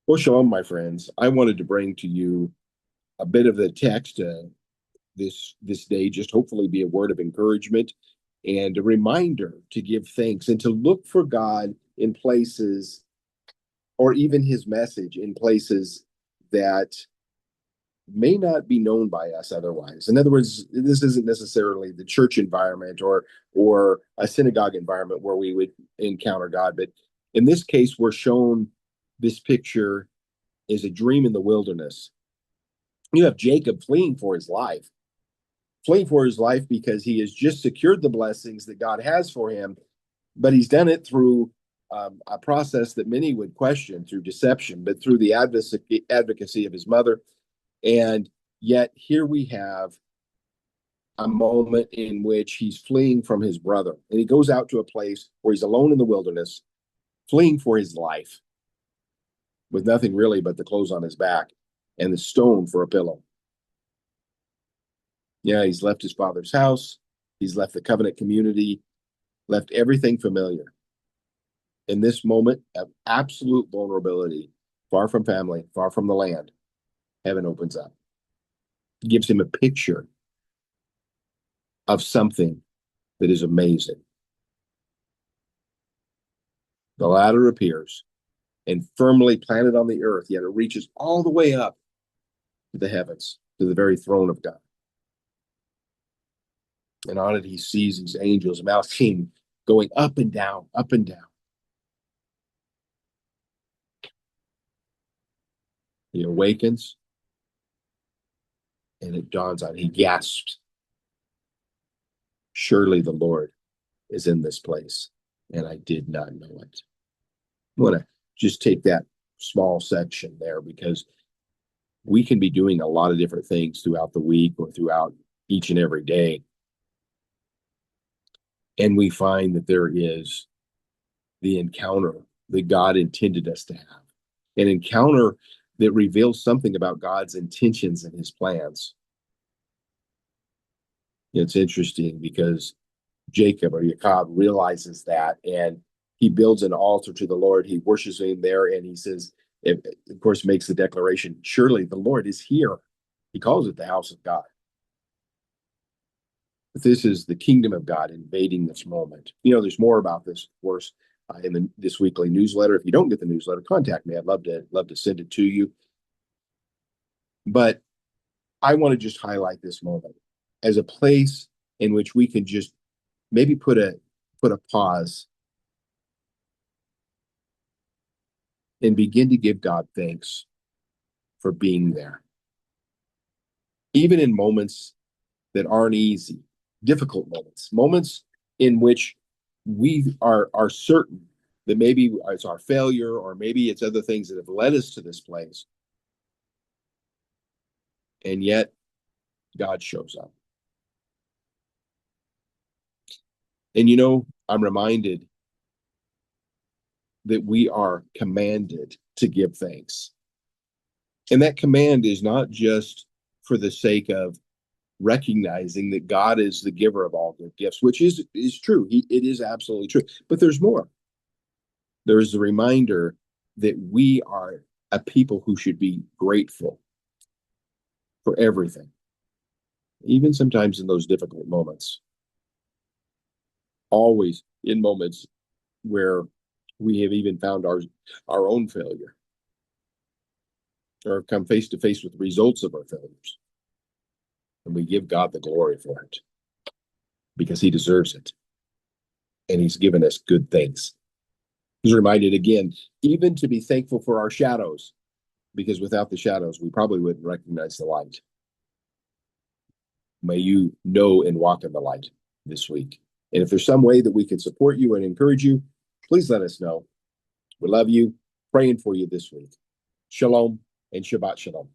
Well, Shalom, my friends. I wanted to bring to you a bit of the text this day, just hopefully be a word of encouragement and a reminder to give thanks and to look for God in places, or even His message in places that may not be known by us otherwise. In other words, this isn't necessarily the church environment or a synagogue environment where we would encounter God, but in this case, we're shown this picture is a dream in the wilderness. You have Jacob fleeing for his life because he has just secured the blessings that God has for him, but he's done it through a process that many would question through deception, but through the advocacy of his mother. And yet, here we have a moment in which he's fleeing from his brother, and he goes out to a place where he's alone in the wilderness, fleeing for his life with nothing really but the clothes on his back and the stone for a pillow. Yeah, he's left his father's house. He's left the covenant community, left everything familiar. In this moment of absolute vulnerability, far from family, far from the land, heaven opens up, gives him a picture of something that is amazing. The ladder appears and firmly planted on the earth, yet it reaches all the way up to the heavens, to the very throne of God. And on it, he sees these angels, Malachim, going up and down, up and down. He awakens, and it dawns on him. He gasps, surely the Lord is in this place, and I did not know it. I want to just take that small section there because we can be doing a lot of different things throughout the week or throughout each and every day. And we find that there is the encounter that God intended us to have, an encounter that reveals something about God's intentions and his plans. It's interesting because Jacob realizes that, and he builds an altar to the Lord. He worships him there, and he says, it, of course, makes the declaration, surely the Lord is here. He calls it the house of God. But this is the kingdom of God invading this moment. There's more about this, of course, in this weekly newsletter. If you don't get the newsletter, contact me. I'd love to send it to you. But I want to just highlight this moment as a place in which we can just maybe put a pause and begin to give God thanks for being there. Even in moments that aren't easy, difficult moments in which we are certain that maybe it's our failure or maybe it's other things that have led us to this place. And yet God shows up. And I'm reminded that we are commanded to give thanks. And that command is not just for the sake of recognizing that God is the giver of all good gifts, which is true. It is absolutely true. But there's more. There's a reminder that we are a people who should be grateful for everything, even sometimes in those difficult moments. Always in moments where we have even found our own failure or come face to face with the results of our failures. And we give God the glory for it because he deserves it. And he's given us good things. He's reminded again, even to be thankful for our shadows, because without the shadows, we probably wouldn't recognize the light. May you know and walk in the light this week. And if there's some way that we can support you and encourage you, please let us know. We love you, praying for you this week. Shalom and Shabbat Shalom.